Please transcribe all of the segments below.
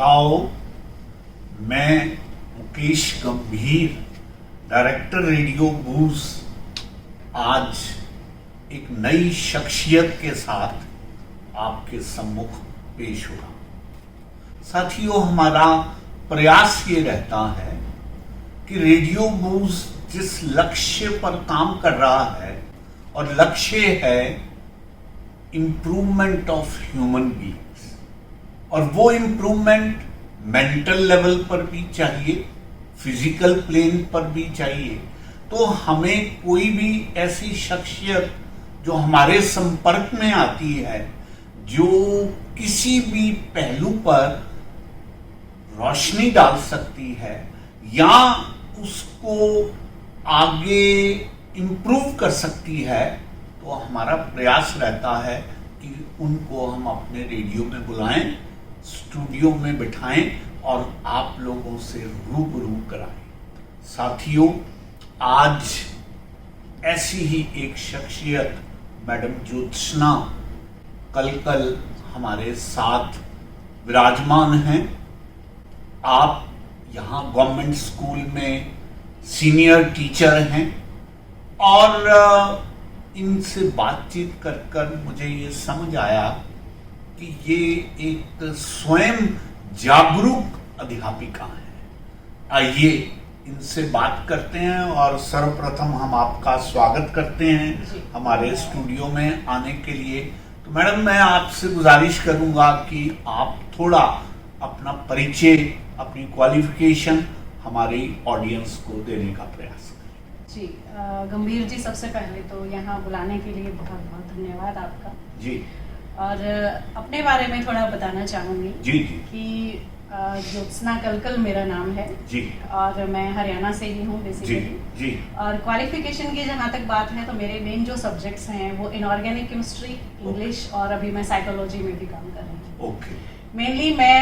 श्रोताओं, मैं मुकेश गंभीर, डायरेक्टर रेडियो बूज, आज एक नई शख्सियत के साथ आपके सम्मुख पेश हो रहा हूं। साथियों, हमारा प्रयास ये रहता है कि रेडियो बूज जिस लक्ष्य पर काम कर रहा है, और लक्ष्य है इंप्रूवमेंट ऑफ ह्यूमन बीइंग्स, और वो इंप्रूवमेंट मेंटल लेवल पर भी चाहिए, फिजिकल प्लेन पर भी चाहिए। तो हमें कोई भी ऐसी शख्सियत जो हमारे संपर्क में आती है, जो किसी भी पहलू पर रोशनी डाल सकती है या उसको आगे इंप्रूव कर सकती है, तो हमारा प्रयास रहता है कि उनको हम अपने रेडियो में बुलाएं, स्टूडियो में बिठाएं और आप लोगों से रूबरू कराएं। साथियों, आज ऐसी ही एक शख्सियत मैडम ज्योत्सना कलकल हमारे साथ विराजमान हैं। आप यहाँ गवर्नमेंट स्कूल में सीनियर टीचर हैं और इनसे बातचीत कर कर मुझे ये समझ आया कि ये एक स्वयं जागरूक अध्यापिका है। आइए इनसे बात करते हैं और सर्वप्रथम हम आपका स्वागत करते हैं हमारे स्टूडियो में आने के लिए। तो मैडम, मैं आपसे गुजारिश करूंगा कि आप थोड़ा अपना परिचय, अपनी क्वालिफिकेशन हमारी ऑडियंस को देने का प्रयास करें। जी, गंभीर जी, सबसे पहले तो यहाँ बुलाने के लिए बहुत बहुत धन्यवाद आपका जी। और अपने बारे में थोड़ा बताना चाहूँगी जी जी कि ज्योत्सना कलकल मेरा नाम है जी। और मैं हरियाणा से ही हूँ जी बेसिकली। जी। और क्वालिफिकेशन की जहाँ तक बात है तो मेरे मेन जो सब्जेक्ट्स हैं वो इनऑर्गेनिक केमिस्ट्री, इंग्लिश और अभी मैं साइकोलॉजी में भी काम कर रही हूँ। ओके। मेनली मैं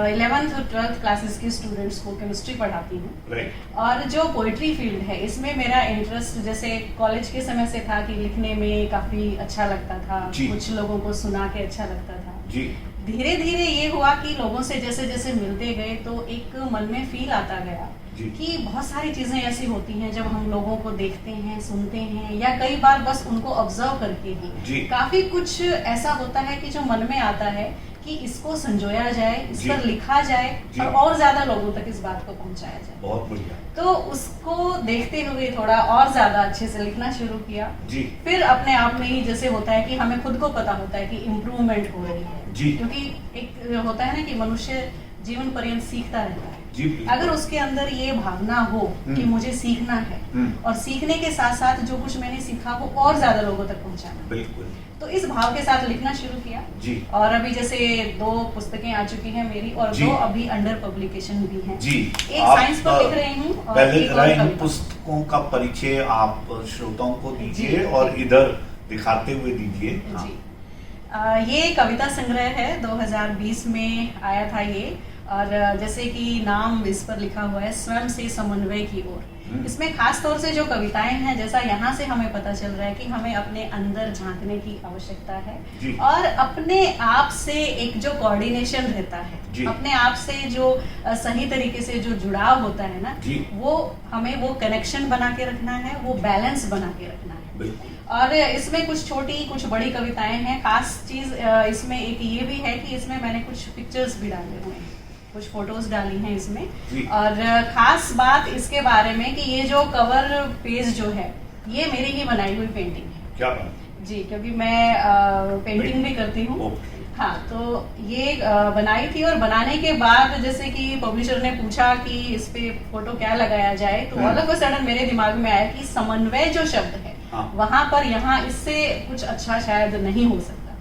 11th और 12th क्लासेस के स्टूडेंट्स को केमिस्ट्री पढ़ाती हूँ। राइट। और जो पोइट्री फील्ड है, इसमें मेरा इंटरेस्ट जैसे कॉलेज के समय से था कि लिखने में काफी अच्छा लगता था, कुछ लोगों को सुना के अच्छा लगता था जी। धीरे धीरे ये हुआ कि लोगों से जैसे जैसे मिलते गए तो एक मन में फील आता गया कि बहुत सारी चीजें ऐसी होती हैं जब हम लोगों को देखते हैं, सुनते हैं, या कई बार बस उनको ऑब्जर्व करके ही काफी कुछ ऐसा होता है कि जो मन में आता है कि इसको संजोया जाए, इस पर लिखा जाए और ज्यादा लोगों तक इस बात को पहुंचाया जाए। बहुत बढ़िया। तो उसको देखते हुए थोड़ा और ज्यादा अच्छे से लिखना शुरू किया जी। फिर अपने आप में ही जैसे होता है कि हमें खुद को पता होता है कि इम्प्रूवमेंट हो रही है जी। क्योंकि एक होता है ना कि मनुष्य जीवन पर्यंत सीखता रहता है जी। अगर उसके अंदर ये भावना हो कि मुझे सीखना है और सीखने के साथ साथ जो कुछ मैंने सीखा वो और ज्यादा लोगों तक पहुंचाना, बिल्कुल, तो इस भाव के साथ लिखना शुरू किया जी। और अभी जैसे 2 पुस्तकें आ चुकी हैं मेरी और 2 अभी अंडर पब्लिकेशन भी हैं जी। एक साइंस पर लिख रही हूँ और पहले एक जरा इन कविता। पुस्तकों का परिचय आप श्रोताओं को दीजिए जी। और इधर दिखाते हुए दीजिए। हाँ। जी, ये कविता संग्रह है, 2020 में आया था ये, और जैसे कि नाम इस पर लिखा हुआ है स्वयं से समन्वय की ओर। इसमें खास तौर से जो कविताएं हैं, जैसा यहाँ से हमें पता चल रहा है कि हमें अपने अंदर झांकने की आवश्यकता है और अपने आप से एक जो कोऑर्डिनेशन रहता है, अपने आप से जो सही तरीके से जो जुड़ाव होता है ना, वो हमें वो कनेक्शन बना के रखना है, वो बैलेंस बना के रखना है। और इसमें कुछ छोटी कुछ बड़ी कविताएं हैं। खास चीज इसमें एक ये भी है कि इसमें मैंने कुछ पिक्चर्स भी डाले हुए हैं, कुछ फोटोज डाली हैं इसमें। और खास बात इसके बारे में कि ये जो कवर पेज जो है ये मेरी ही बनाई हुई पेंटिंग है। क्या बात? जी, क्योंकि मैं पेंटिंग भी करती हूँ। हाँ, तो ये बनाई थी और बनाने के बाद जैसे कि पब्लिशर ने पूछा कि इस पे फोटो क्या लगाया जाए, तो ऑल ऑफ अ सडन मेरे दिमाग में आया कि समन्वय जो शब्द है वहां पर यहाँ इससे कुछ अच्छा शायद नहीं हो सकता।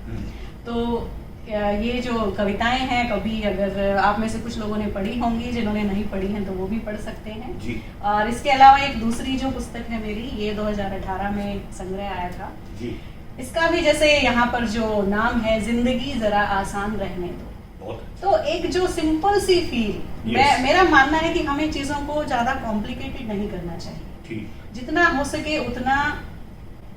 तो ये जो कविताएं हैं, कभी अगर आप में से कुछ लोगों ने पढ़ी होंगी, जिन्होंने नहीं पढ़ी हैं तो वो भी पढ़ सकते हैं जी। और इसके अलावा एक दूसरी जो पुस्तक है मेरी, ये 2018 में संग्रह आया था जी। इसका भी जैसे यहाँ पर जो नाम है, जिंदगी जरा आसान रहने दो। तो एक जो सिंपल सी फील, मेरा मानना है कि हमें चीजों को ज्यादा कॉम्प्लिकेटेड नहीं करना चाहिए, जितना हो सके उतना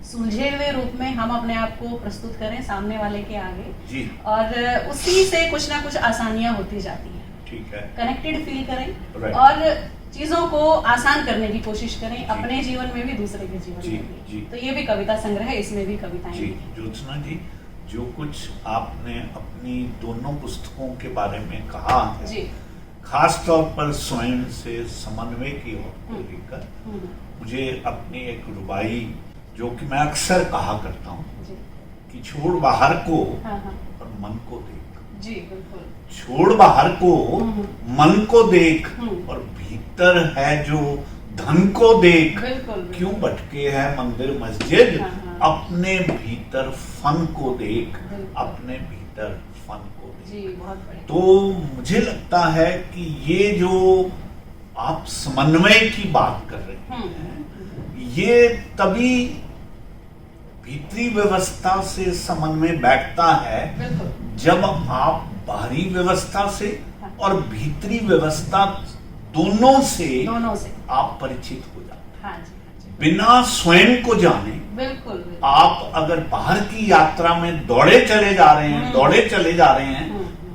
सुलझे हुए रूप में हम अपने आप को प्रस्तुत करें सामने वाले के आगे जी। और उसी से कुछ ना कुछ आसानियां होती जाती हैं। ठीक है, कनेक्टेड फील करें Right. और चीजों को आसान करने की कोशिश करें, अपने जीवन में भी दूसरे के जीवन जी, में भी। जी। तो ये भी कविता संग्रह है, इसमें भी कविताएं जी। हैं। ज्योत्सना जी, जो कुछ आपने अपनी दोनों पुस्तकों के बारे में कहा है, जी। खास तौर पर स्वयं से समन्वय की ओर को लेकर, हम्म, मुझे अपनी एक रुबाई, जो कि मैं अक्सर कहा करता हूँ जी। कि छोड़ बाहर को हाँ हाँ और मन को देख, जी बिल्कुल। छोड़ बाहर को मन को देख, हम्म। और भीतर है जो धन को देख, बिल्कुल, क्यों भटके है मंदिर मस्जिद, हाँ, हाँ। अपने भीतर फन को देख, बिल्कुल। अपने भीतर फन को देख। जी बहुत बढ़िया। तो मुझे लगता है कि ये जो आप समन्वय की बात कर रहे हैं, ये तभी भीतरी व्यवस्था से समन्वय बैठता है बिल्कुल। जब आप बाहरी व्यवस्था से और भीतरी व्यवस्था दोनों से आप परिचित हो जाते हैं। हाँ जी, हाँ जी। बिना स्वयं को जाने बिल्कुल, बिल्कुल। आप अगर बाहर की यात्रा में दौड़े चले जा रहे हैं,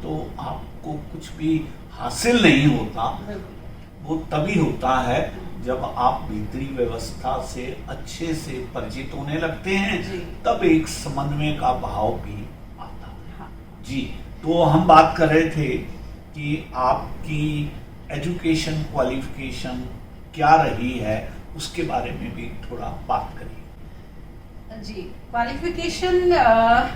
तो आपको कुछ भी हासिल नहीं होता। बिल्कुल। वो तभी होता है जब आप भीतरी व्यवस्था से अच्छे से परिचित होने लगते हैं, जी। तब एक समन्वय का भाव भी आता है। हाँ। जी। तो हम बात कर रहे थे कि आपकी एजुकेशन क्वालिफिकेशन क्या रही है, उसके बारे में भी थोड़ा बात करिए। जी, क्वालिफिकेशन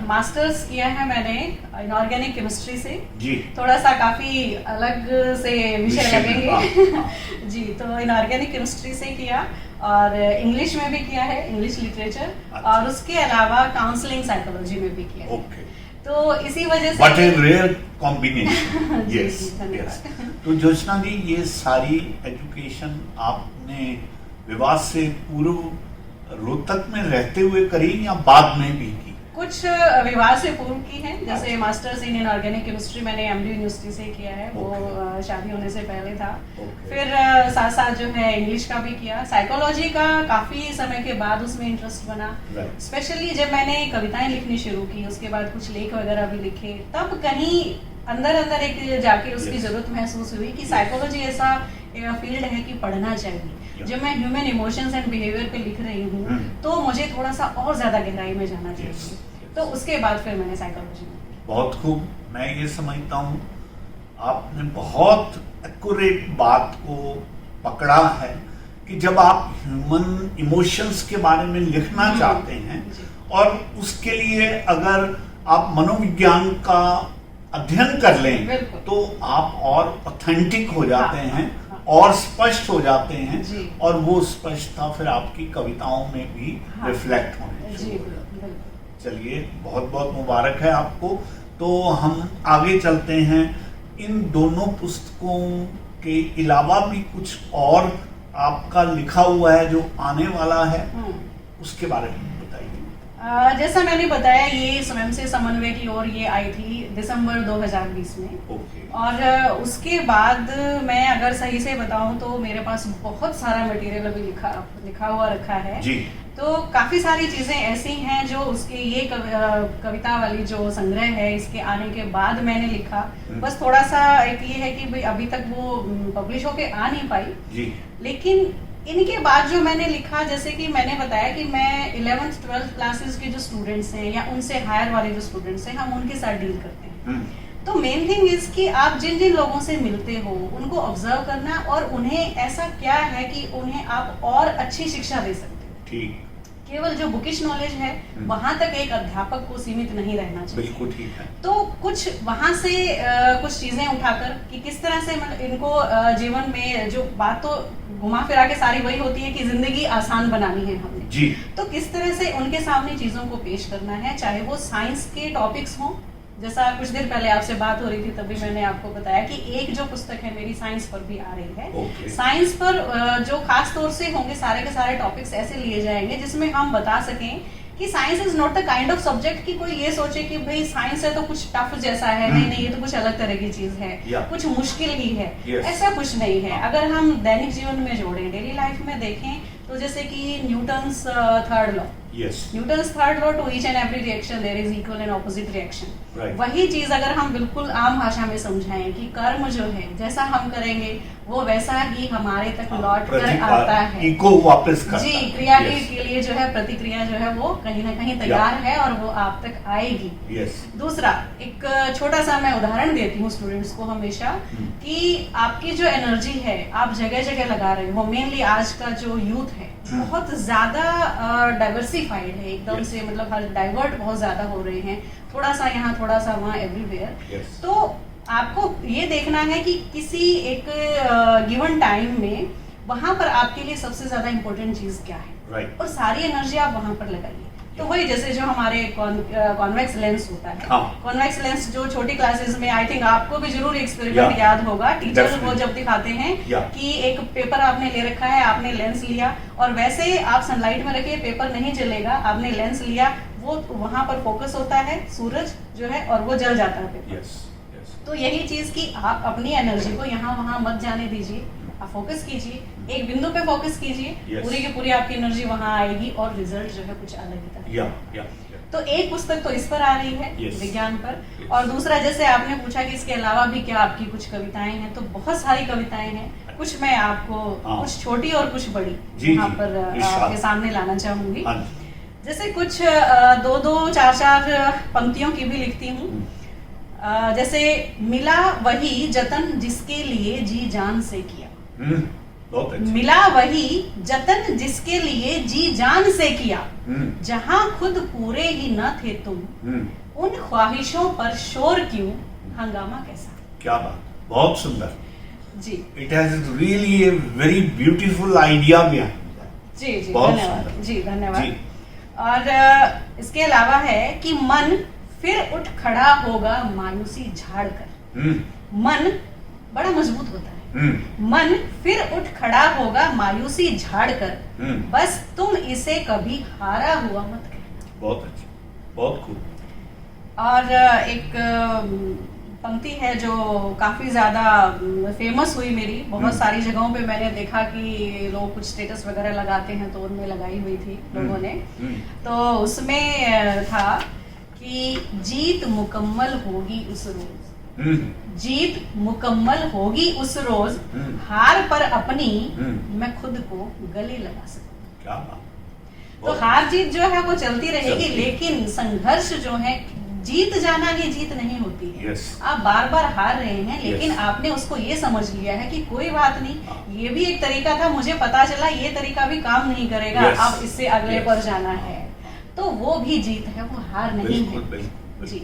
मास्टर्स किया है मैंने इनऑर्गेनिक केमिस्ट्री से। जी। थोड़ा सा काफी अलग से विषय लगेंगे। हाँ। जी, तो इनऑर्गेनिक केमिस्ट्री से किया और इंग्लिश में भी किया है, इंग्लिश लिटरेचर। अच्छा। और उसके अलावा काउंसलिंग साइकोलॉजी में भी किया है। ओके। तो इसी वजह से बट ए रेयर कॉम्बिनेशन। जी, यस, जी, धन्यवाद। यस। तो ज्योत्सना जी, ये सारी एजुकेशन आपने विवाह से पूर्व रोहतक में रहते हुए करी या बाद में भी की? कुछ विवाह से पूर्व की है, जैसे मास्टर्स इन इनऑर्गेनिक केमिस्ट्री मैंने एमडी यूनिवर्सिटी से किया है, वो शादी होने से पहले था। फिर साथ साथ जो है इंग्लिश का भी किया, साइकोलॉजी का काफी समय के बाद उसमें इंटरेस्ट बना। स्पेशली जब मैंने कविताएं लिखनी शुरू की, उसके बाद कुछ लेख वगैरह भी लिखे, तब कहीं अंदर एक जाके उसकी जरूरत महसूस हुई कि साइकोलॉजी ऐसा फील्ड है कि पढ़ना चाहिए। जब मैं ह्यूमन इमोशंस एंड बिहेवियर पे लिख रही हूँ, तो मुझे थोड़ा सा और ज्यादा गहराई में जाना चाहिए। तो उसके बाद फिर मैंने साइकोलॉजी में। बहुत खूब। मैं ये समझता हूँ आपने बहुत एक्यूरेट बात को पकड़ा है कि जब आप ह्यूमन इमोशंस के बारे में लिखना चाहते हैं और उसके लिए अगर आप मनोविज्ञान का अध्ययन कर लें, तो आप और ऑथेंटिक हो जाते हैं और स्पष्ट हो जाते हैं, और वो स्पष्टता फिर आपकी कविताओं में भी रिफ्लेक्ट होने शुरू हो जाती है। चलिए, बहुत बहुत मुबारक है आपको। तो हम आगे चलते हैं। इन दोनों पुस्तकों के अलावा भी कुछ और आपका लिखा हुआ है जो आने वाला है, उसके बारे में बताइए। जैसा मैंने बताया, ये स्वयं से समन्वय की ओर ये आई थी दिसंबर 2020 में। और उसके बाद मैं अगर सही से बताऊं तो मेरे पास बहुत सारा मटेरियल अभी लिखा हुआ रखा है जी। तो काफी सारी चीजें ऐसी हैं जो उसके ये कविता वाली जो संग्रह है, इसके आने के बाद मैंने लिखा। बस थोड़ा सा एक ये है कि भाई अभी तक वो पब्लिश होके आ नहीं पाई जी। लेकिन इनके बाद जो मैंने लिखा, जैसे कि मैंने बताया कि मैं 11th 12th क्लासेस के जो स्टूडेंट्स हैं या उनसे हायर वाले जो स्टूडेंट्स हैं, हम उनके साथ डील करते हैं। तो मेन थिंग इज कि आप जिन जिन लोगों से मिलते हो उनको ऑब्जर्व करना और उन्हें ऐसा क्या है कि उन्हें आप और अच्छी शिक्षा दे सकते हो। ठीक। केवल जो बुकिश नॉलेज है वहां तक एक अध्यापक को सीमित नहीं रहना चाहिए। बिल्कुल ठीक है। तो कुछ वहां से कुछ चीजें उठाकर कि किस तरह से मतलब इनको जीवन में जो बात तो घुमा फिरा के सारी वही होती है कि जिंदगी आसान बनानी है हमने जी। तो किस तरह से उनके सामने चीजों को पेश करना है, चाहे वो साइंस के टॉपिक्स हों। जैसा कुछ देर पहले आपसे बात हो रही थी तभी मैंने आपको बताया कि एक जो पुस्तक है मेरी साइंस पर भी आ रही है। साइंस पर जो खास तौर से होंगे सारे के सारे टॉपिक्स ऐसे लिए जाएंगे जिसमें हम बता सकें कि science is not the kind of subject कि कोई ये सोचे कि भाई साइंस है तो कुछ टफ जैसा है। नहीं, ये तो कुछ अलग तरह की चीज है, कुछ मुश्किल ही है। ऐसा कुछ नहीं है। अगर हम दैनिक जीवन में जोड़ें, डेली लाइफ में देखें, तो जैसे कि Newton's third law, Yes. Newton's third law, to each and every reaction there is equal and opposite reaction. Right. वही चीज अगर हम बिल्कुल आम भाषा में समझाएं कि कर्म जो है जैसा हम करेंगे वो वैसा ही हमारे तक लौट कर आता है। इको वापस करता जी, है। क्रिया Yes. के लिए जो है प्रतिक्रिया जो है वो कहीं ना कहीं तैयार है और वो आप तक आएगी। Yes. दूसरा, एक छोटा सा मैं उदाहरण देती हूँ स्टूडेंट्स को हमेशा कि आपकी जो एनर्जी है आप जगह जगह लगा रहे हो। मेनली आज का जो यूथ है बहुत ज्यादा डाइवर्सिफाइड है एकदम Yes. से, मतलब हर डाइवर्ट बहुत ज्यादा हो रहे हैं, थोड़ा सा यहाँ थोड़ा सा वहाँ एवरीवेयर। Yes. तो आपको ये देखना है कि किसी एक गिवन टाइम में वहां पर आपके लिए सबसे ज्यादा इंपॉर्टेंट चीज क्या है, Right. और सारी एनर्जी आप वहां पर लगाइए। तो वही जैसे जो हमारे कॉन्वेक्स लेंस होता है, हाँ। कॉन्वेक्स लेंस जो छोटी क्लासेस में आई थिंक आपको भी जरूर एक्सपेरिमेंट Yeah. याद होगा, टीचर Definitely. वो जब दिखाते हैं Yeah. कि एक पेपर आपने ले रखा है, आपने लेंस लिया और वैसे ही आप सनलाइट में रखिए, पेपर नहीं जलेगा, आपने लेंस लिया, वो वहां पर फोकस होता है सूरज जो है और वो जल जाता है पेपर। Yes. Yes. तो यही चीज कि आप अपनी एनर्जी को यहाँ वहां मत जाने दीजिए, आप फोकस कीजिए, एक बिंदु पे फोकस कीजिए, Yes. पूरी की पूरी आपकी एनर्जी वहां आएगी और रिजल्ट जो है कुछ अलग ही तरह का। Yeah. Yeah. Yeah. तो एक पुस्तक तो इस पर आ रही है, Yes. विज्ञान पर, Yes. और दूसरा जैसे आपने पूछा कि इसके अलावा भी क्या आपकी कुछ कविताएं हैं, तो बहुत सारी कविताएं हैं, कुछ मैं आपको हाँ। कुछ छोटी और कुछ बड़ी जी, यहाँ जी, पर इरशाद। आपके सामने लाना चाहूंगी। हाँ जी। जैसे कुछ दो दो चार चार पंक्तियों की भी लिखती हूँ। जैसे मिला वही जतन जिसके लिए जी जान से किया, बहुत अच्छा। मिला वही जतन जिसके लिए जी जान से किया, जहां खुद पूरे ही न थे तुम, उन ख्वाहिशों पर शोर क्यों, हंगामा कैसा। क्या बात, बहुत सुंदर। जी it has really a very beautiful idea behind that. जी जी, बहुत धन्यवाद सुंदर। जी, धन्यवाद। जी। और इसके अलावा है कि मन फिर उठ खड़ा होगा मायूसी झाड़ कर। मन बड़ा मजबूत होता है। मन फिर उठ खड़ा होगा मायूसी झाड़ कर, बस तुम इसे कभी हारा हुआ मत कहना। बहुत अच्छा, बहुत खूब। और एक पंक्ति है जो काफी ज्यादा फेमस हुई मेरी, बहुत सारी जगहों पे मैंने देखा कि लोग कुछ स्टेटस वगैरह लगाते हैं तो उनमें लगाई हुई थी लोगों ने। तो उसमें था कि जीत मुकम्मल होगी उस रोज, जीत मुकम्मल होगी उस रोज, हार पर अपनी मैं खुद को गले लगा सकूं। क्या बात। तो हार जीत जो है वो चलती रहेगी, चलती। लेकिन संघर्ष जो है, जीत जाना ही जीत नहीं होती है। Yes. आप बार बार हार रहे हैं, लेकिन Yes. आपने उसको ये समझ लिया है कि कोई बात नहीं, हाँ। ये भी एक तरीका था, मुझे पता चला ये तरीका भी काम नहीं करेगा, Yes. अब इससे अगले Yes. पर जाना है, तो वो भी जीत है, वो हार नहीं बिल्कुल है। बिल्कुल। जी।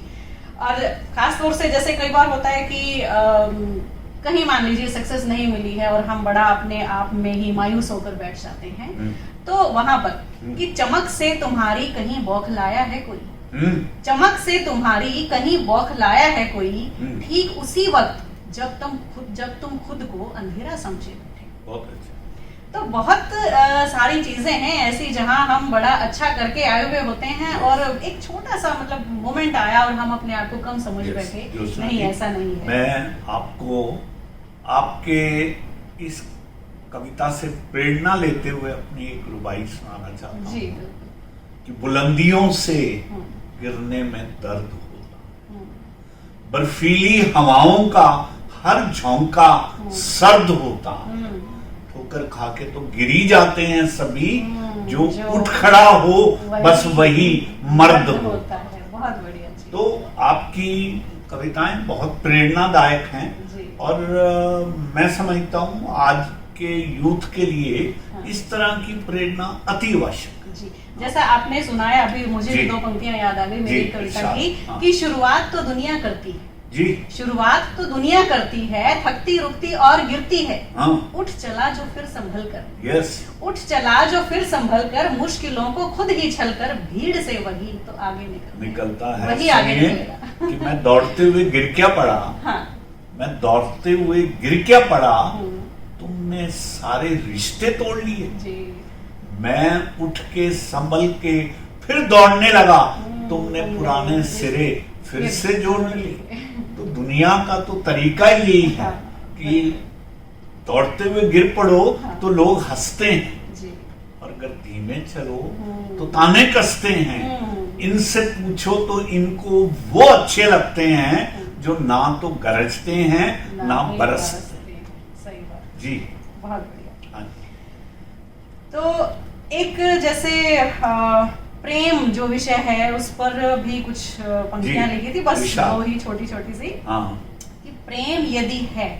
और खास तौर से जैसे कई बार होता है कि कहीं मान लीजिए सक्सेस नहीं मिली है और हम बड़ा अपने आप में ही मायूस होकर बैठ जाते हैं, तो वहां पर कि चमक से तुम्हारी कहीं बौखलाया है कोई, चमक से तुम्हारी कहीं बौखलाया है कोई, ठीक उसी वक्त जब तुम खुद को अंधेरा समझे बैठे। बहुत अच्छा। तो बहुत सारी चीजें हैं ऐसी जहां हम बड़ा अच्छा करके आए हुए होते हैं और एक छोटा सा मतलब मोमेंट आया और हम अपने आप को कम समझ Yes, बैठे, योजना नहीं जी, ऐसा नहीं है। मैं आपको आपके इस कविता से प्रेरणा लेते हुए अपनी एक रुबाई सुनाना चाहता जी हूँ बिल्कुल। कि बुलंदियों से गिरने में दर्द होता, बर्फीली हवाओं का हर झोंका सर्द होता, ठोकर खा के तो गिरी जाते हैं सभी, जो उठ खड़ा हो बस वही मर्द होता है। बहुत बढ़िया जी। तो आपकी कविताएं बहुत प्रेरणादायक हैं जी। और मैं समझता हूँ आज के यूथ के लिए इस तरह की प्रेरणा अति आवश्यक है। जी, जैसा आपने सुनाया अभी मुझे भी जी। दो पंक्तियां याद आ गई मेरी जी, कविता इरशाद, की, हाँ। कि शुरुआत तो दुनिया करती है, जी शुरुआत तो दुनिया करती है, थकती रुकती और गिरती है, हाँ उठ चला जो फिर संभल कर, यस उठ चला जो फिर संभल कर, मुश्किलों को खुद ही छल कर, भीड़ से वही तो आगे निकलता है। वही आगे सुनिए निकलेगा। कि मैं दौड़ते हुए गिर क्या पड़ा, हाँ। मैं दौड़ते हुए गिर क्या पड़ा, तुमने सारे रिश्ते तोड़ लिए, जी। मैं उठ के संभल के फिर दौड़ने लगा, तुमने पुराने सिरे फिर से जोड़ लिए। तो दुनिया का तो तरीका ही यही है कि दौड़ते हुए गिर पड़ो तो लोग हंसते हैं, जी। और अगर धीमे में चलो तो ताने कसते हैं, इनसे पूछो तो इनको वो अच्छे लगते हैं जो ना तो गरजते हैं ना बरसते। सही बात जी, बहुत बढ़िया। हाँ। तो एक जैसे प्रेम जो विषय है उस पर भी कुछ पंक्तियां जी, लिखी थी, बस विशाल। दो ही छोटी छोटी सी, हाँ, कि प्रेम यदि है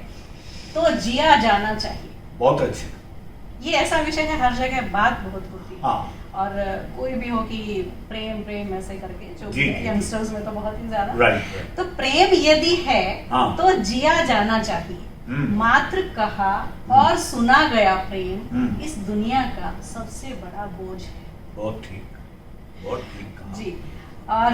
तो जिया जाना चाहिए। बहुत अच्छे। ये ऐसा विषय है, हर जगह बात बहुत होती है। हाँ, और कोई भी हो कि प्रेम प्रेम ऐसे करके, जो जी, यंगस्टर्स में तो बहुत ही ज्यादा। राइट। तो प्रेम यदि है हाँ। तो जिया जाना चाहिए, मात्र कहा और सुना गया प्रेम इस दुनिया का सबसे बड़ा बोझ है। बहुत ठीक, बहुत ठीक कहा। जी। और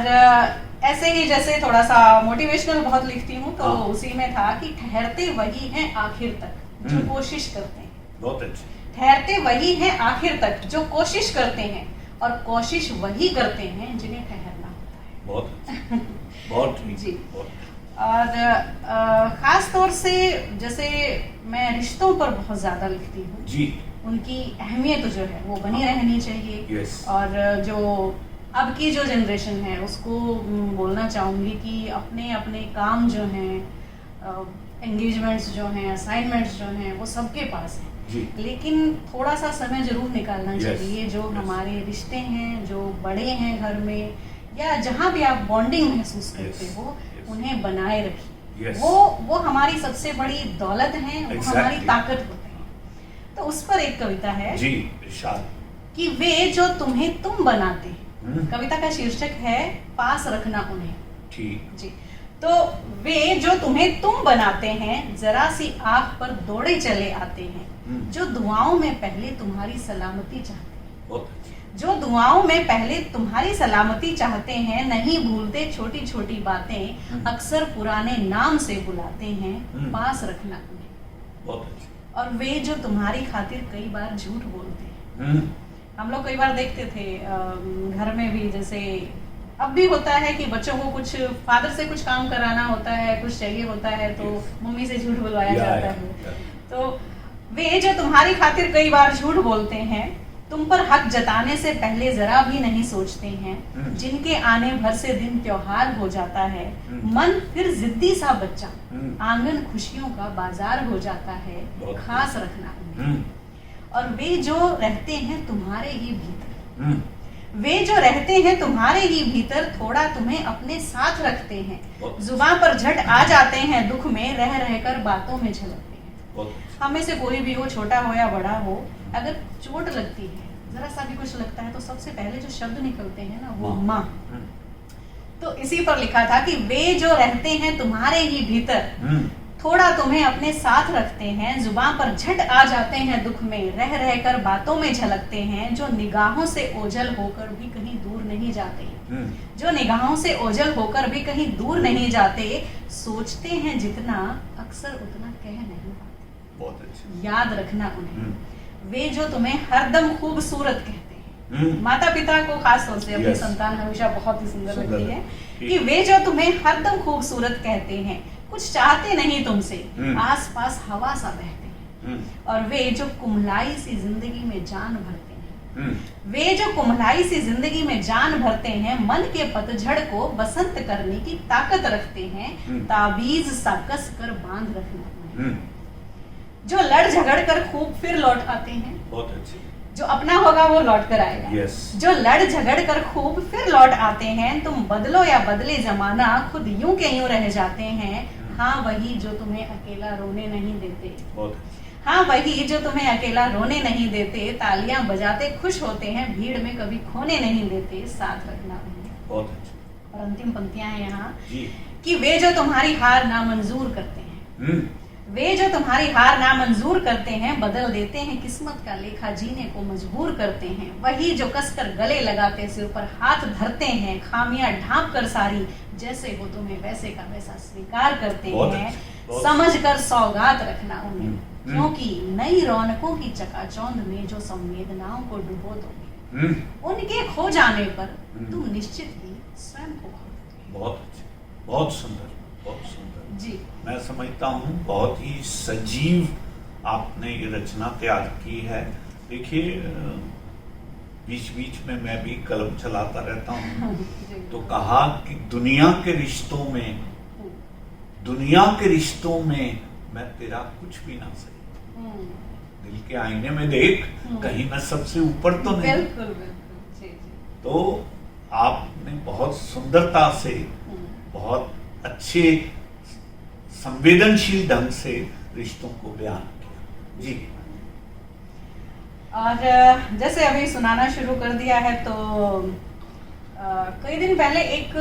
ऐसे ही जैसे थोड़ा सा मोटिवेशनल बहुत लिखती हूँ, तो हाँ। उसी में था कि ठहरते वही हैं आखिर तक जो कोशिश करते हैं। बहुत अच्छे। ठहरते वही हैं आखिर तक जो कोशिश करते हैं, और कोशिश वही करते हैं जिन्हें ठहरना होता है। बहुत अच्छे, बहुत ठीक। जी। बहुत। और खास तौर से जैसे मैं रिश्तों पर बहुत ज्यादा लिखती हूँ। जी। उनकी अहमियत जो है वो बनी रहनी चाहिए। यस। और जो अब की जो जनरेशन है उसको बोलना चाहूंगी कि अपने अपने काम जो हैं, एंगेजमेंट्स जो हैं, असाइनमेंट्स जो हैं, वो सबके पास हैं। जी। लेकिन थोड़ा सा समय जरूर निकालना Yes, चाहिए। जो yes. हमारे रिश्ते हैं, जो बड़े हैं घर में, या जहाँ भी आप बॉन्डिंग महसूस करते Yes, हो, yes. उन्हें बनाए रखिए। Yes. वो हमारी सबसे बड़ी दौलत है, वो Exactly. हमारी ताकत होते हैं। तो उस पर एक कविता है जी, इरशाद। कि वे जो तुम्हें तुम बनाते हैं। कविता का शीर्षक है पास रखना उन्हें। ठीक। जी। तो वे जो तुम्हें तुम बनाते हैं, जरा सी आंख पर दौड़े चले आते हैं, जो दुआओं में पहले तुम्हारी सलामती चाहते हैं। बहुत अच्छे। जो दुआओं में पहले तुम्हारी सलामती चाहते हैं, नहीं भूलते छोटी छोटी बातें, अक्सर पुराने नाम से बुलाते हैं, पास रखना उन्हें। बहुत अच्छे। और वे जो तुम्हारी खातिर कई बार झूठ बोलते हैं। हम लोग कई बार देखते थे घर में भी, जैसे अब भी होता है कि बच्चों को कुछ फादर से कुछ काम कराना होता है, कुछ चाहिए होता है, तो मम्मी से झूठ बुलवाया जाता है। तो वे जो तुम्हारी खातिर कई बार झूठ बोलते हैं, तुम पर हक जताने से पहले जरा भी नहीं सोचते हैं, जिनके आने भर से दिन त्योहार हो जाता है, मन फिर जिद्दी सा बच्चा, आंगन खुशियों का बाजार हो जाता है, खास रखना उन्हें। और वे जो रहते हैं तुम्हारे ही भीतर, वे जो रहते हैं तुम्हारे ही भीतर, थोड़ा तुम्हें अपने साथ रखते हैं, जुबान पर झट आ जाते हैं, दुख में रह रहकर बातों में झलकते हैं। हमें से कोई भी हो, छोटा हो या बड़ा हो, अगर चोट लगती है, जरा सा भी कुछ लगता है, तो सबसे पहले जो शब्द निकलते हैं ना, वो माँ। तो इसी पर लिखा था कि वे जो रहते हैं तुम्हारे ही भीतर, थोड़ा तुम्हें अपने साथ रखते हैं, जुबान पर झट आ जाते हैं, दुख में रह रहकर बातों में झलकते हैं, जो निगाहों से ओझल होकर भी कहीं दूर नहीं जाते, जो निगाहों से ओझल होकर भी कहीं दूर नहीं जाते, सोचते हैं जितना अक्सर उतना कह नहीं पाते। बहुत अच्छे। याद रखना उन्हें। वे जो तुम्हें हरदम खूबसूरत कहते हैं। माता पिता को खास तौर से अपनी संतान हमेशा बहुत ही सुंदर लगती है, कि वे जो तुम्हें हरदम खूबसूरत कहते हैं, कुछ चाहते नहीं तुमसे, आसपास हवा सा बहते हैं। और वे जो कुम्हलाई सी जिंदगी में जान भरते हैं, वे जो कुम्हलाई सी जिंदगी में जान भरते हैं, मन के पतझड़ को बसंत करने की ताकत रखते हैं, ताबीज सा कस कर बांध रखना। जो लड़ झगड़ कर खूब फिर लौट आते हैं, बहुत अच्छे। जो अपना होगा वो लौट कर आएगा। yes. जो लड़ झगड़ कर खूब फिर लौट आते हैं, तुम बदलो या बदले जमाना, खुद यूं के यूं रह जाते हैं। हाँ वही जो तुम्हें अकेला रोने नहीं देते, हाँ वही जो तुम्हें अकेला रोने नहीं देते, तालियां बजाते खुश होते हैं, भीड़ में कभी खोने नहीं देते, साथ रखना उन्हें। बहुत अच्छा। और अंतिम पंक्तियां हैं यहाँ कि वे जो तुम्हारी हार नामंजूर करते हैं, वे जो तुम्हारी हार नामंजूर करते हैं, बदल देते हैं किस्मत का लेखा, जीने को मजबूर करते हैं। वही जो कसकर गले लगाते, सिर पर हाथ धरते हैं, खामियां ढांप कर सारी, जैसे हो तुम्हें वैसे का वैसा स्वीकार करते हैं, समझ कर सौगात रखना उन्हें, क्योंकि नई रौनकों की चकाचौंध में जो संवेदनाओं को डुबो दोगे, उनके खो जाने पर तुम निश्चित ही स्वयं को खो दोगे। बहुत अच्छे, बहुत सुंदर, बहुत सुंदर जी। मैं समझता हूँ बहुत ही सजीव आपने ये रचना तैयार की है। देखिए बीच बीच में मैं भी कलम चलाता रहता हूँ। जी। तो कहा कि दुनिया के रिश्तों में मैं तेरा कुछ भी ना सही, दिल के आईने में देख, कहीं मैं सबसे ऊपर तो नहीं। बिल्कुल बिल्कुल जी जी। तो आपने बहुत सुंदरता से, बहुत अच्छे संवेदनशील ढंग से रिश्तों को बयान किया जी। और जैसे अभी सुनाना शुरू कर दिया है तो कई दिन पहले एक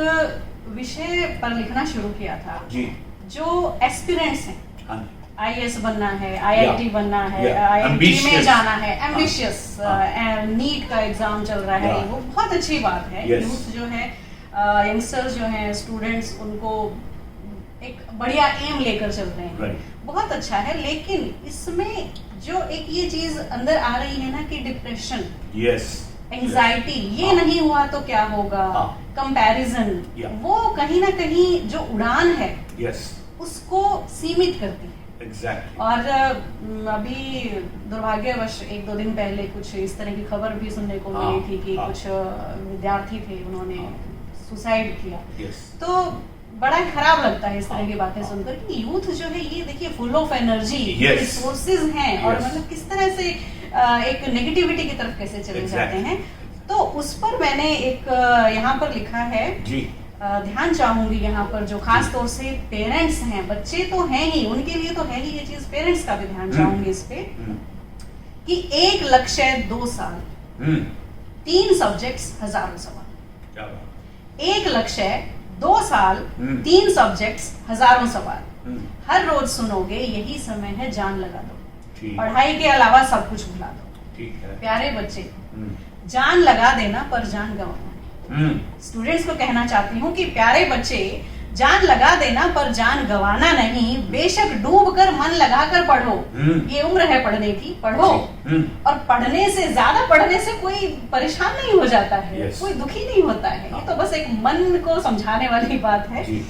विषय पर लिखना शुरू किया था जी। जो एस्पिरेंट्स हैं, हाँ, आईएएस बनना है, आईआईटी बनना है, आईआईटी में Ambitious. जाना है, एम्बिशियस, हाँ। नीट का एग्जाम चल रहा है, Yeah. वो बहुत अच्छी बात है। Yes. यूथ जो है, यंगस्टर्स जो हैं, स्टूडेंट्स, उनको एक बढ़िया एम लेकर चल रहे हैं, Right. बहुत अच्छा है। लेकिन इसमें जो एक ये चीज अंदर आ रही है ना कि डिप्रेशन, यस, एंजाइटी, ये हाँ। नहीं हुआ तो क्या होगा, हाँ। Comparison, Yeah. वो कहीं ना कहीं जो उड़ान है यस, उसको सीमित करती है। एग्जैक्टली। और अभी दुर्भाग्यवश 1-2 दिन पहले कुछ इस तरह की खबर भी सुनने को मिली थी कि हाँ। कुछ विद्यार्थी थे, उन्होंने सुसाइड किया। यस, तो बड़ा खराब लगता है इस तरह की बातें सुनकर कि यूथ जो है ये देखिए full of energy, Yes. Resources हैं, और Yes. मतलब किस तरह से एक नेगेटिविटी की तरफ कैसे चले Exactly. जाते हैं। तो उस पर मैंने एक यहाँ पर लिखा है, जी, ध्यान चाहूंगी यहाँ पर जो खास तौर से पेरेंट्स हैं, बच्चे तो हैं ही, उनके लिए तो है ही ये चीज, पेरेंट्स का भी ध्यान चाहूंगी इस पे कि 1 लक्ष्य 2 साल 3 सब्जेक्ट्स हजारों सवाल। क्या बात। 1 लक्ष्य 2 साल 3 सब्जेक्ट्स हजारों सवाल। हर रोज सुनोगे यही समय है, जान लगा दो, ठीक, पढ़ाई के अलावा सब कुछ भुला दो। ठीक है। प्यारे बच्चे, जान लगा देना पर जान गंवाना। स्टूडेंट्स को कहना चाहती हूँ कि प्यारे बच्चे, जान लगा देना पर जान गंवाना नहीं, बेशक डूब कर मन लगाकर पढ़ो, ये उम्र है पढ़ने की, पढ़ो। और पढ़ने से, ज्यादा पढ़ने से कोई परेशान नहीं हो जाता है, Yes. कोई दुखी नहीं होता है। ये तो बस एक मन को समझाने वाली बात है जी।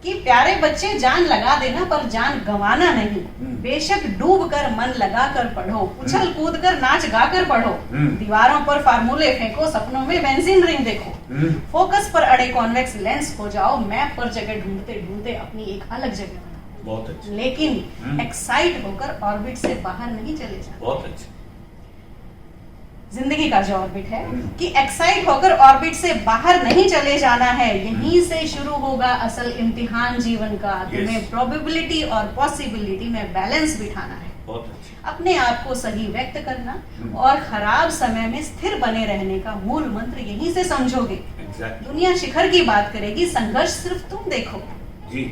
कि प्यारे बच्चे, जान लगा देना पर जान गंवाना नहीं, बेशक डूब कर मन लगा कर पढ़ो, उछल कूद कर नाच गा कर पढ़ो, दीवारों पर फार्मूले फेंको, सपनों में बेंजीन रिंग देखो, फोकस पर अड़े कॉन्वेक्स लेंस हो जाओ, मैप पर जगह ढूंढते ढूंढते अपनी एक अलग जगह बनाओ। बहुत अच्छा, लेकिन एक्साइट होकर ऑर्बिट से बाहर नहीं चले जाना। बहुत अच्छा। जिंदगी का जो ऑर्बिट है कि एक्साइट होकर ऑर्बिट से बाहर नहीं चले जाना है, यहीं से शुरू होगा असल इम्तिहान जीवन का। तुम्हें प्रोबेबिलिटी और पॉसिबिलिटी में बैलेंस बिठाना है, बहुत अच्छा। अपने आप को सही व्यक्त करना और खराब समय में स्थिर बने रहने का मूल मंत्र यहीं से समझोगे। एग्जैक्टली दुनिया शिखर की बात करेगी, संघर्ष सिर्फ तुम देखोगे। जी।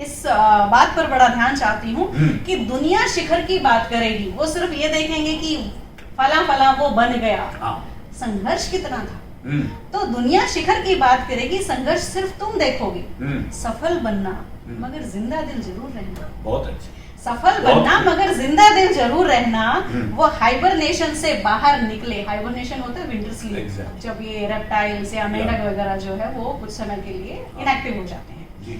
इस बात पर बड़ा ध्यान चाहती हूँ कि दुनिया शिखर की बात करेगी, वो सिर्फ ये देखेंगे कि फला फला वो बन गया, संघर्ष कितना था। तो दुनिया शिखर की बात करेगी, संघर्ष सिर्फ तुम देखोगे। सफल बनना मगर जिंदा दिल जरूर रहना। बहुत अच्छा। सफल बनना मगर जिंदा दिल जरूर रहना। वो हाइबरनेशन से बाहर निकले, हाइबरनेशन होता है विंटर स्लीप, Exactly. जब ये रेप्टाइल्स या मेंढक वगैरह जो है वो कुछ समय के लिए इनएक्टिव हो जाते हैं जी।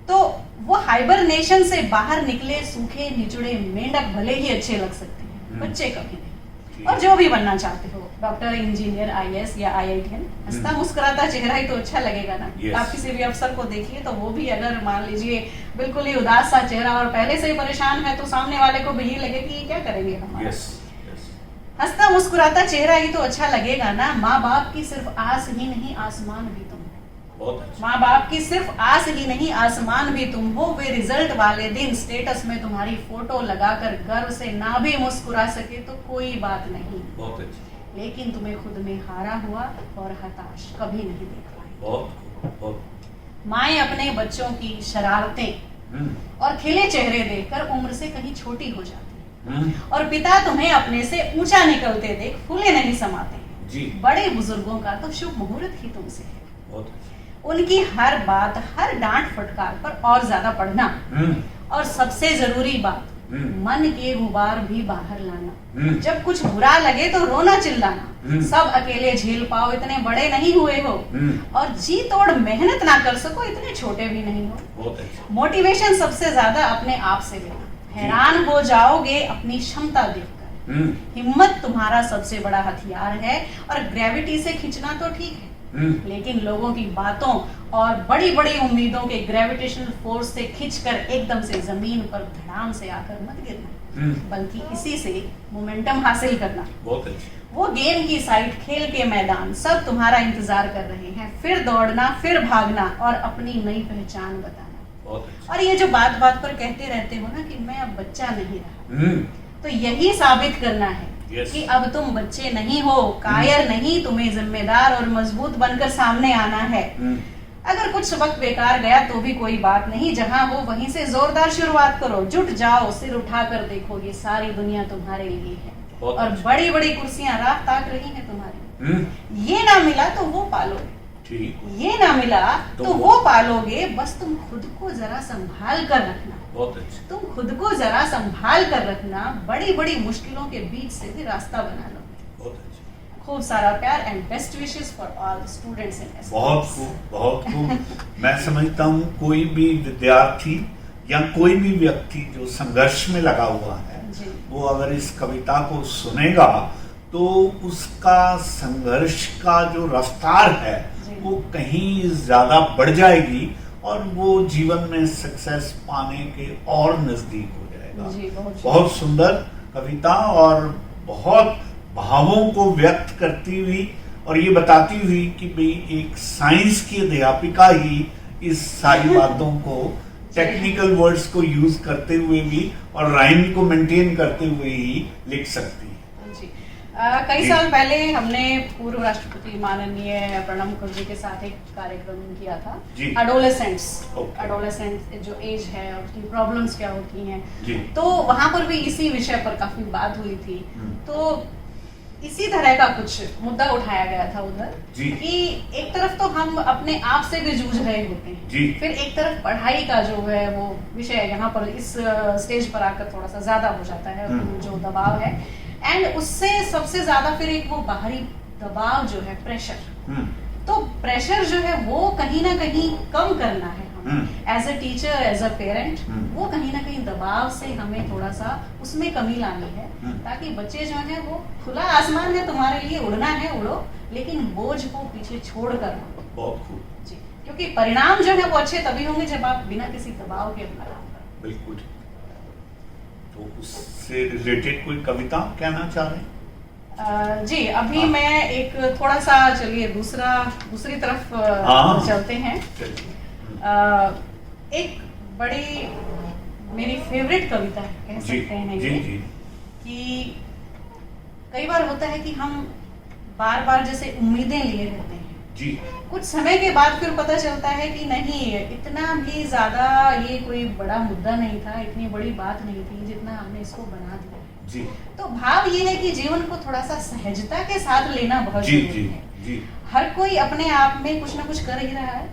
तो वो हाइबरनेशन से बाहर निकले सूखे निचुड़े मेंढक भले ही अच्छे लग सकते हैं, बच्चे कभी नहीं। और जो भी बनना चाहते हो, डॉक्टर, इंजीनियर, आईएएस या आईआईटीएन, हंसता मुस्कुराता चेहरा ही तो अच्छा लगेगा ना। Yes. आप किसी भी अफसर को देखिए तो वो भी अगर मान लीजिए बिल्कुल ही उदास सा चेहरा और पहले से ही परेशान है, तो सामने वाले को भी यही लगे कि क्या करेंगे हमारा। Yes, yes. हंसता मुस्कुराता चेहरा ही तो अच्छा लगेगा ना। माँ बाप की सिर्फ आस ही नहीं आसमान भी तुम हो। बहुत अच्छा। माँ बाप की सिर्फ आस ही नहीं आसमान भी तुम हो। वे रिजल्ट वाले दिन स्टेटस में तुम्हारी फोटो लगाकर गर्व से ना भी मुस्कुरा सके तो कोई बात नहीं, बहुत अच्छा। लेकिन तुम्हें खुद में हारा हुआ और हताश कभी नहीं देख पाई। बहुत। माएं अपने बच्चों की शरारतें और खिले चेहरे देखकर उम्र से कहीं छोटी हो जाती है, और पिता तुम्हें अपने से ऊंचा निकलते देख फूले नहीं समाते जी। बड़े बुजुर्गों का तो शुभ मुहूर्त ही तुमसे है। बहुत अच्छा। उनकी हर बात, हर डांट फटकार पर और ज्यादा पढ़ना, और सबसे जरूरी बात, मन के गुबार भी बाहर लाना। जब कुछ बुरा लगे तो रोना चिल्लाना। सब अकेले झेल पाओ, इतने बड़े नहीं हुए हो, और जी तोड़ मेहनत ना कर सको, इतने छोटे भी नहीं हो। बहुत अच्छा। मोटिवेशन सबसे ज्यादा अपने आप से लेना। हैरान हो जाओगे अपनी क्षमता देखकर। हिम्मत तुम्हारा सबसे बड़ा हथियार है। और ग्रेविटी से खींचना तो ठीक है, लेकिन लोगों की बातों और बड़ी बड़ी उम्मीदों के ग्रेविटेशनल फोर्स से खींचकर एकदम से जमीन पर धड़ाम से आकर मत गिरना, बल्कि इसी से मोमेंटम हासिल करना। बहुत अच्छी। वो गेम की साइड, खेल के मैदान सब तुम्हारा इंतजार कर रहे हैं। फिर दौड़ना, फिर भागना और अपनी नई पहचान बताना। और ये जो बात बात पर कहते रहते हो ना कि मैं अब बच्चा नहीं रहा, तो यही साबित करना है कि अब तुम बच्चे नहीं हो, कायर नहीं, तुम्हें जिम्मेदार और मजबूत बनकर सामने आना है। अगर कुछ वक्त बेकार गया तो भी कोई बात नहीं, जहां हो वहीं से जोरदार शुरुआत करो। जुट जाओ, सिर उठाकर देखो, ये सारी दुनिया तुम्हारे लिए है और बड़ी बड़ी कुर्सियां राह ताक रही हैं तुम्हारी। ये ना मिला तो वो पालोगे, ये ना मिला तो वो पालोगे। बस तुम खुद को जरा संभाल कर रखना। बहुत अच्छा। तुम खुद को जरा संभाल कर रखना, बड़ी बड़ी मुश्किलों के बीच से भी रास्ता बना लो। बहुत अच्छा। खूब सारा प्यार and best wishes for all students in SS. बहुत खूब, बहुत खूब। मैं समझता हूँ कोई भी विद्यार्थी या कोई भी व्यक्ति जो संघर्ष में लगा हुआ है, वो अगर इस कविता को सुनेगा तो उसका संघर्ष का जो रफ्तार है वो कहीं ज्यादा बढ़ जाएगी और वो जीवन में सक्सेस पाने के और नजदीक हो जाएगा। बहुत सुंदर कविता और बहुत भावों को व्यक्त करती हुई और ये बताती हुई कि भाई एक साइंस की अध्यापिका ही इस सारी बातों को टेक्निकल वर्ड्स को यूज करते हुए भी और राइम को मेंटेन करते हुए ही लिख सकती है। कई साल पहले हमने पूर्व राष्ट्रपति माननीय प्रणब मुखर्जी के साथ एक कार्यक्रम किया था, एडोलेसेंट्स। एडोलेसेंट जो एज है उसकी प्रॉब्लम्स क्या होती हैं, तो वहां पर भी इसी विषय पर काफी बात हुई थी। तो इसी तरह का कुछ मुद्दा उठाया गया था उधर कि एक तरफ तो हम अपने आप से भी जूझ रहे होते हैं, फिर एक तरफ पढ़ाई का जो है वो विषय यहाँ पर इस स्टेज पर आकर थोड़ा सा ज्यादा हो जाता है, जो दबाव है। एंड उससे सबसे ज्यादा फिर एक वो बाहरी दबाव जो है, प्रेशर। तो प्रेशर जो है वो कहीं ना कहीं कम करना है हमें as a teacher, as a parent. वो कहीं ना कहीं दबाव से हमें थोड़ा सा उसमें कमी लानी है, ताकि बच्चे जो है वो खुला आसमान है तुम्हारे लिए, उड़ना है उड़ो, लेकिन बोझ को पीछे छोड़ कर। बहुत खूब जी, क्योंकि परिणाम जो है वो अच्छे तभी होंगे जब आप बिना किसी दबाव के अपना काम करें। बिल्कुल। तो उससे रिलेटेड कोई कविता कहना चाह रहे हैं? जी, अभी मैं एक थोड़ा सा, चलिए दूसरी तरफ चलते हैं। एक बड़ी मेरी फेवरेट कविता है, कह सकते हैं ये, कि कई बार होता है कि हम बार बार जैसे उम्मीदें लिए रहते हैं, कुछ समय के बाद फिर पता चलता है कि नहीं, इतना भी ज्यादा ये कोई बड़ा मुद्दा नहीं था, इतनी बड़ी बात नहीं थी जितना हमने इसको बना दिया। तो भाव ये है कि जीवन को थोड़ा सा सहजता के साथ लेना बहुत जरूरी है। हर कोई अपने आप में कुछ ना कुछ कर ही रहा है,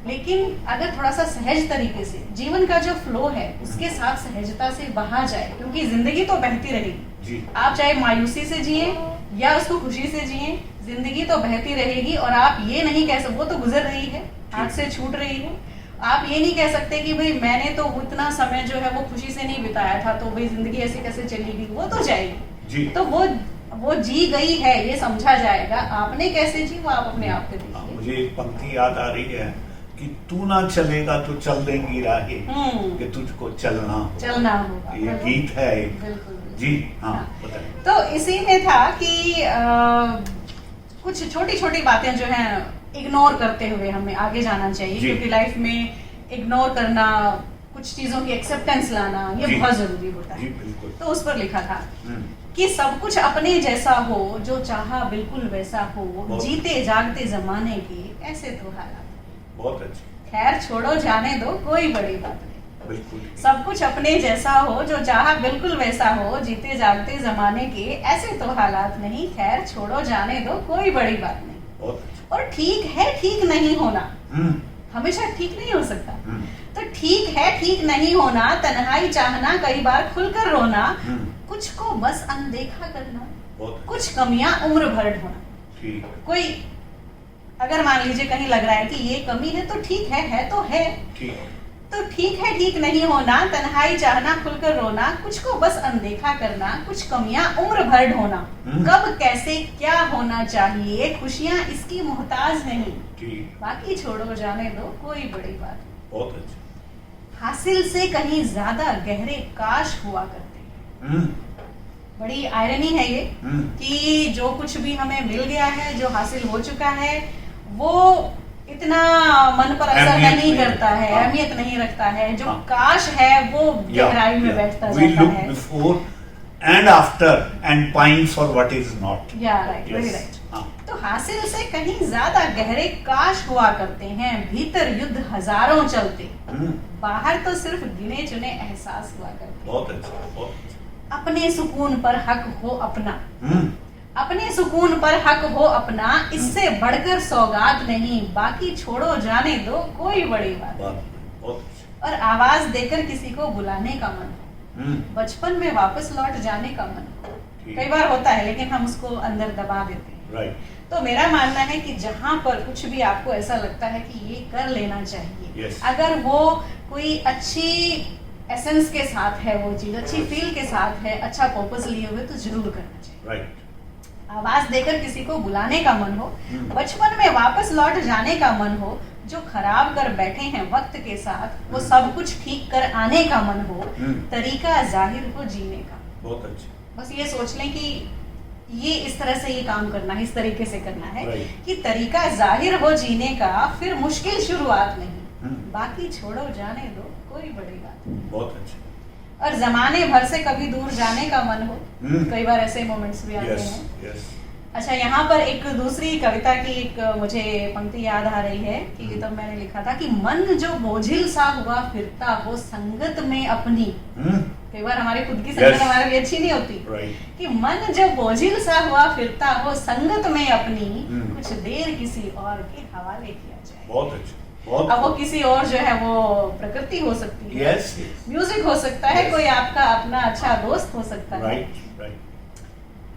लेकिन अगर थोड़ा सा सहज तरीके से जीवन का जो फ्लो है उसके साथ सहजता से बहा जाए, क्योंकि जिंदगी तो बहती रहेगी। आप चाहे मायूसी से जिए या उसको खुशी से जिए, जिंदगी तो बहती रहेगी। और आप ये नहीं कह सकते, वो तो गुजर रही है, हाथ से छूट रही है। आप ये नहीं कह सकते कि भाई मैंने तो उतना समय जो है वो खुशी से नहीं बिताया था, तो भाई जिंदगी ऐसे कैसे चलेगी, वो तो जाएगी। तो वो जी गई है, ये समझा जाएगा। आपने कैसे जी वो आप अपने आप पे देखिए। मुझे एक पंक्ति याद आ रही है कि तू ना चलेगा तो चल देंगी राहें, कि तुझको चलना होगा। ये गीत है। बिल्कुल जी हाँ, बताइए। तो इसी में था कि कुछ छोटी छोटी बातें जो हैं इग्नोर करते हुए हमें आगे जाना चाहिए, क्योंकि लाइफ में इग्नोर करना, कुछ चीजों की एक्सेप्टेंस लाना, ये बहुत जरूरी होता है। तो उस पर लिखा था कि सब कुछ अपने जैसा हो, जो चाहा बिल्कुल वैसा हो, जीते जागते जमाने के ऐसे तो हालात। बहुत अच्छी। खैर छोड़ो जाने दो, कोई बड़ी बात नहीं। बिल्कुल। सब कुछ अपने जैसा हो, जो चाहा बिल्कुल वैसा हो, जीते जागते जमाने के ऐसे तो हालात नहीं। खैर छोड़ो जाने दो, कोई बड़ी बात नहीं। और ठीक है ठीक नहीं होना, हमेशा ठीक नहीं हो सकता। तो ठीक है ठीक नहीं होना, तन्हाई चाहना, कई बार खुलकर रोना, कुछ को बस अनदेखा करना, कुछ कमियां उम्र भर ढोना। कोई अगर मान लीजिए कहीं लग रहा है कि ये कमी है तो ठीक है तो है, तो ठीक है ठीक नहीं होना, तन्हाई चाहना खुलकर रोना, कुछ को बस अनदेखा करना, कुछ कमियां उम्र भर ढोना, कब कैसे क्या होना चाहिए, खुशियां इसकी मोहताज नहीं, बाकी छोड़ो जाने दो कोई बड़ी बात नहीं। बहुत अच्छा। हासिल से कहीं ज्यादा गहरे काश हुआ करते हैं। बड़ी आयरनी है ये कि जो कुछ भी हमें मिल गया है, जो हासिल हो चुका है, वो इतना मन पर असर नहीं करता है, अहमियत नहीं रखता है। जो काश है वो गहराई में बैठता जाता है। Before and after and pine for what is not. Right, very right. तो हासिल से कहीं ज्यादा गहरे काश हुआ करते हैं, भीतर युद्ध हजारों चलते, बाहर तो सिर्फ गिने चुने एहसास हुआ करते। बहुत अच्छा, बहुत अच्छा। अपने सुकून पर हक हो अपना, अपने सुकून पर हक हो अपना, इससे बढ़कर सौगात नहीं, बाकी छोड़ो जाने दो कोई बड़ी बात नहीं। और आवाज देकर किसी को बुलाने का मन हो, बचपन में वापस लौट जाने का मन हो। कई बार होता है लेकिन हम उसको अंदर दबा देते हैं। राइट। तो मेरा मानना है कि जहाँ पर कुछ भी आपको ऐसा लगता है कि ये कर लेना चाहिए, अगर वो कोई अच्छी एसेंस के साथ है, वो चीज अच्छी फील के साथ है, अच्छा पर्पस लिए हुए, तो जरूर करना चाहिए। राइट। आवाज देकर किसी को बुलाने का मन हो, बचपन में वापस लौट जाने का मन हो, जो खराब कर बैठे हैं वक्त के साथ वो सब कुछ ठीक कर आने का मन हो, तरीका जाहिर हो जीने का। बहुत अच्छा। बस ये सोच लें कि ये इस तरह से ये काम करना है, इस तरीके से करना है कि तरीका जाहिर हो जीने का, फिर मुश्किल शुरुआत नहीं, बाकी छोड़ो जाने दो कोई बड़ी बात नहीं। बहुत अच्छा। और जमाने भर से कभी दूर जाने का मन हो, कई बार ऐसे मोमेंट्स भी आते हैं। अच्छा, यहाँ पर एक दूसरी कविता की एक मुझे पंक्ति याद आ रही है कि तब मैंने लिखा था कि मन जो बोझिल सा हुआ फिरता हो संगत में अपनी। कई बार हमारी खुद की संगत हमारे लिए अच्छी नहीं होती, कि मन जो बोझिल सा हुआ फिरता हो संगत में अपनी, कुछ देर किसी और के हवाले किया जाए। बहुत अच्छा। अब वो किसी और जो है वो प्रकृति हो सकती है, म्यूजिक हो सकता है, कोई आपका अपना अच्छा दोस्त हो सकता है।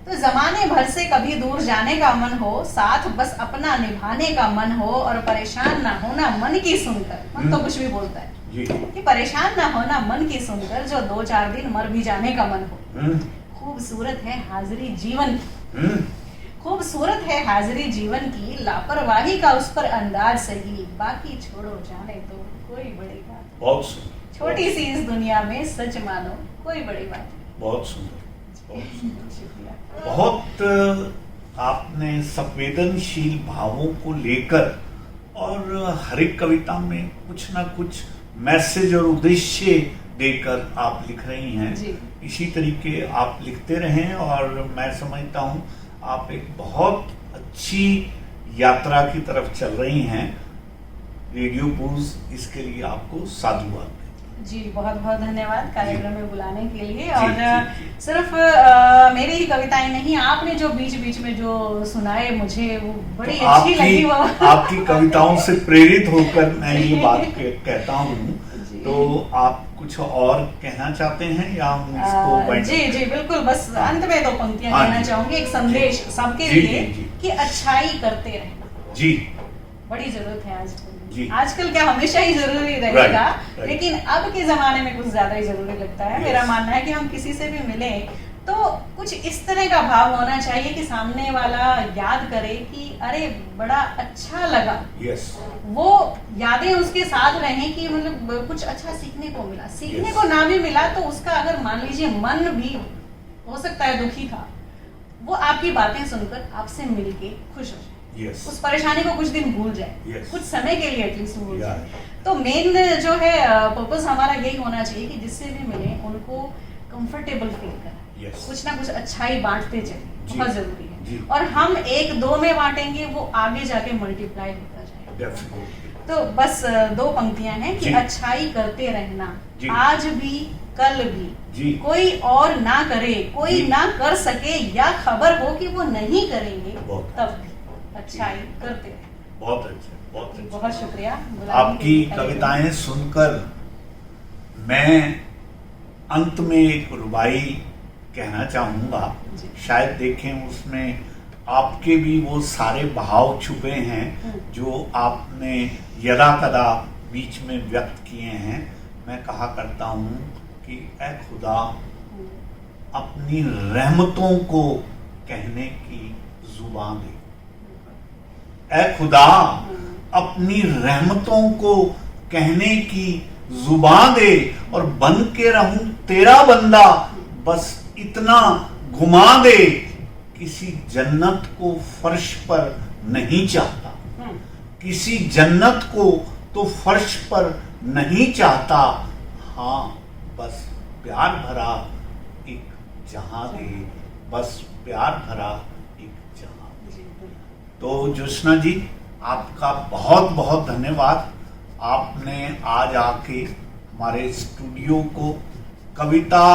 तो जमाने भर से कभी दूर जाने का मन हो, साथ बस अपना निभाने का मन हो, और परेशान ना होना मन की सुनकर, मन तो कुछ भी बोलता है कि परेशान ना होना मन की सुनकर, जो 2-4 दिन मर भी जाने का मन हो। खूबसूरत है हाजिरी जीवन की, खूबसूरत है हाजिरी जीवन की, लापरवाही का उस पर अंदाज सही, बाकी छोड़ो जाने दो कोई बड़ी बात। बहुत सुंदर। छोटी सी इस दुनिया में सच मानो कोई बड़ी बात। बहुत सुंदर, बहुत शुक्रिया। बहुत आपने संवेदनशील भावों को लेकर, और हर एक कविता में कुछ ना कुछ मैसेज और उद्देश्य देकर आप लिख रही हैं। इसी तरीके आप लिखते रहें, और मैं समझता हूँ आप एक बहुत अच्छी यात्रा की तरफ चल रही हैं। रेडियो ब्लूज इसके लिए आपको साधुवाद। जी, बहुत बहुत धन्यवाद कार्यक्रम में बुलाने के लिए। और सिर्फ मेरी ही कविताएं नहीं, आपने जो बीच बीच में जो सुनाए मुझे वो बड़ी अच्छी लगी। वो आपकी कविताओं से प्रेरित होकर मैं ये बात कहता हूँ। तो आप कुछ और कहना चाहते हैं या हम इसको जी बिल्कुल, बस अंत में 2 पंक्तियां कहना चाहूंगी, एक संदेश सबके लिए कि अच्छाई करते रहना। जी, बड़ी जरूरत है आजकल क्या हमेशा ही जरूरी रहेगा, लेकिन अब के जमाने में कुछ ज्यादा ही जरूरी लगता है। मेरा मानना है कि हम किसी से भी मिले तो कुछ इस तरह का भाव होना चाहिए कि सामने वाला याद करे कि अरे बड़ा अच्छा लगा। वो यादें उसके साथ रहें कि मतलब कुछ अच्छा सीखने को मिला, सीखने को ना भी मिला तो उसका अगर मान लीजिए मन भी हो सकता है दुखी था, वो आपकी बातें सुनकर आपसे मिलके खुश हो जाए, उस परेशानी को कुछ दिन भूल जाए, कुछ समय के लिए एटलीस्ट भूल जाए। तो मेन जो है पर्पस हमारा यही होना चाहिए कि जिससे भी मिले उनको कंफर्टेबल फील करें, कुछ ना कुछ अच्छाई बांटते चले, बहुत जरूरी है। और हम 1-2 में बांटेंगे वो आगे जाके मल्टीप्लाई होता जाएगा। तो बस 2 पंक्तियां हैं कि अच्छाई करते रहना, आज भी कल भी, कोई और ना करे, कोई ना कर सके या खबर हो कि वो नहीं करेंगे, तब भी अच्छाई करते रहे। बहुत अच्छा, बहुत अच्छा। बहुत शुक्रिया आपकी कविताएं सुनकर। मैं अंत में एक रुबाई कहना चाहूंगा, शायद देखें उसमें आपके भी वो सारे भाव छुपे हैं जो आपने यदा कदा बीच में व्यक्त किए हैं। मैं कहा करता हूँ कि ऐ खुदा अपनी रहमतों को कहने की जुबान दे, ऐ खुदा अपनी रहमतों को कहने की जुबान दे, और बन के रहूं तेरा बंदा, बस इतना घुमा दे। किसी जन्नत को फर्श पर नहीं चाहता, किसी जन्नत को तो फर्श पर नहीं चाहता, हाँ बस प्यार भरा एक जहां दे, बस प्यार भरा एक जहां दे। तो ज्योत्सना जी, आपका बहुत बहुत धन्यवाद। आपने आज आके हमारे स्टूडियो को कविता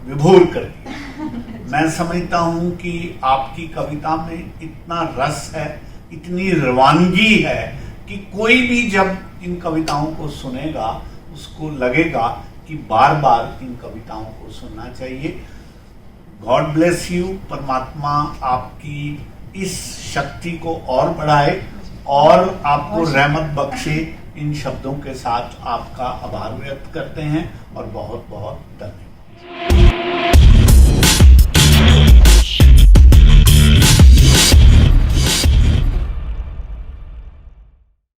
विभोर कर दिया। मैं समझता हूं कि आपकी कविता में इतना रस है, इतनी रवानगी है कि कोई भी जब इन कविताओं को सुनेगा उसको लगेगा कि बार बार इन कविताओं को सुनना चाहिए। God bless you. परमात्मा आपकी इस शक्ति को और बढ़ाए और आपको रहमत बख्शे। इन शब्दों के साथ आपका आभार व्यक्त करते हैं और बहुत बहुत धन्यवाद।